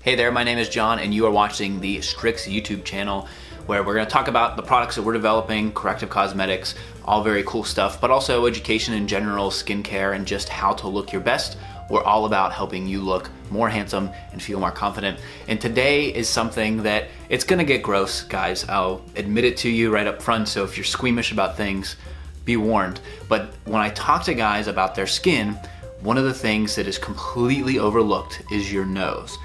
Hey there, my name is John and you are watching the Strix YouTube channel where we're going to talk about the products that we're developing, corrective cosmetics, all very cool stuff, but also education in general, skincare, and just how to look your best. We're all about helping you look more handsome and feel more confident. And today is something that it's going to get gross, guys. I'll admit it to you right up front, so if you're squeamish about things, be warned. But when I talk to guys about their skin, one of the things that is completely overlooked is your nose.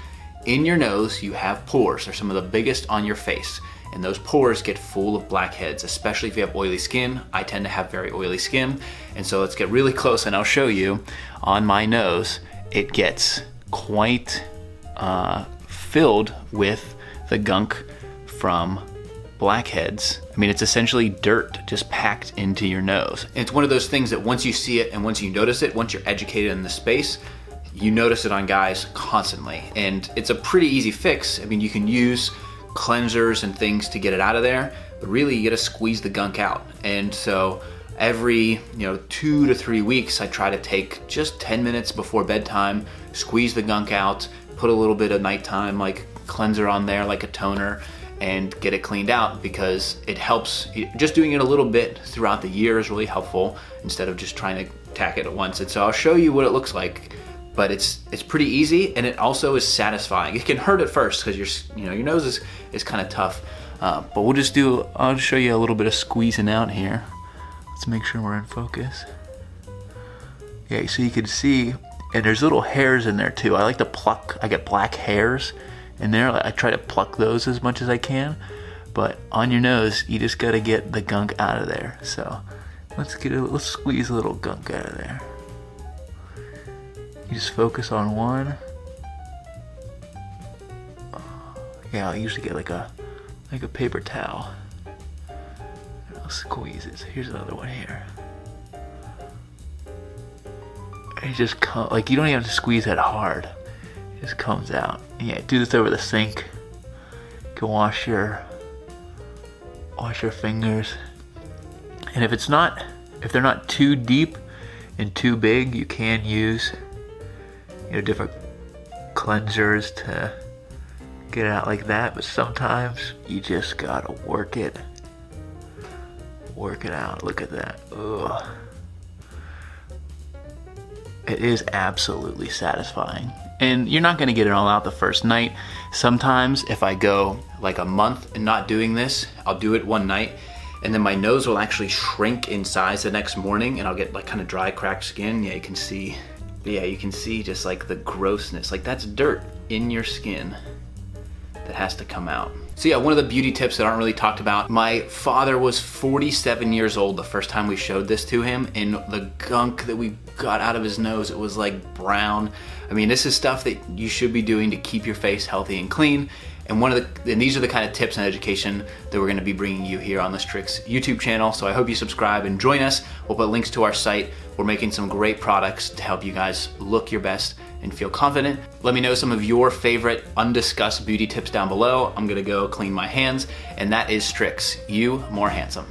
In your nose, you have pores. They're some of the biggest on your face. And those pores get full of blackheads, especially if you have oily skin. I tend to have very oily skin. And so let's get really close and I'll show you on my nose, it gets quite filled with the gunk from blackheads. I mean, it's essentially dirt just packed into your nose. And it's one of those things that once you see it and once you notice it, once you're educated in the space, you notice it on guys constantly. And it's a pretty easy fix. I mean, you can use cleansers and things to get it out of there, but really you gotta squeeze the gunk out. And so every 2 to 3 weeks, I try to take just 10 minutes before bedtime, squeeze the gunk out, put a little bit of nighttime like cleanser on there, like a toner, and get it cleaned out, because it helps. Just doing it a little bit throughout the year is really helpful instead of just trying to tack it at once. And so I'll show you what it looks like, but it's pretty easy, and it also is satisfying. It can hurt at first because your nose is kind of tough, but I'll just show you a little bit of squeezing out here. Let's make sure we're in focus. Yeah, so you can see, and there's little hairs in there too. I like to pluck. I get black hairs in there. I try to pluck those as much as I can, but on your nose, you just gotta get the gunk out of there. So let's squeeze a little gunk out of there. You just focus on one. Yeah, I usually get like a paper towel. And I'll squeeze it. So here's another one here. It just comes, like, you don't even have to squeeze that hard. It just comes out. And yeah, do this over the sink. You can wash your fingers. And if they're not too deep and too big, you can use different cleansers to get it out like that, but sometimes you just gotta work it out. Look at that. Ugh. It is absolutely satisfying, and you're not gonna get it all out the first night. Sometimes if I go like a month and not doing this, I'll do it one night and then my nose will actually shrink in size the next morning, and I'll get like kind of dry, cracked skin. Yeah, you can see. Yeah, you can see just like the grossness. Like, that's dirt in your skin that has to come out. So yeah, one of the beauty tips that aren't really talked about, my father was 47 years old the first time we showed this to him, and the gunk that we got out of his nose, it was like brown. I mean, this is stuff that you should be doing to keep your face healthy and clean. And these are the kind of tips and education that we're gonna be bringing you here on the Strix YouTube channel. So I hope you subscribe and join us. We'll put links to our site. We're making some great products to help you guys look your best and feel confident. Let me know some of your favorite undiscussed beauty tips down below. I'm gonna go clean my hands, and that is Strix, you more handsome.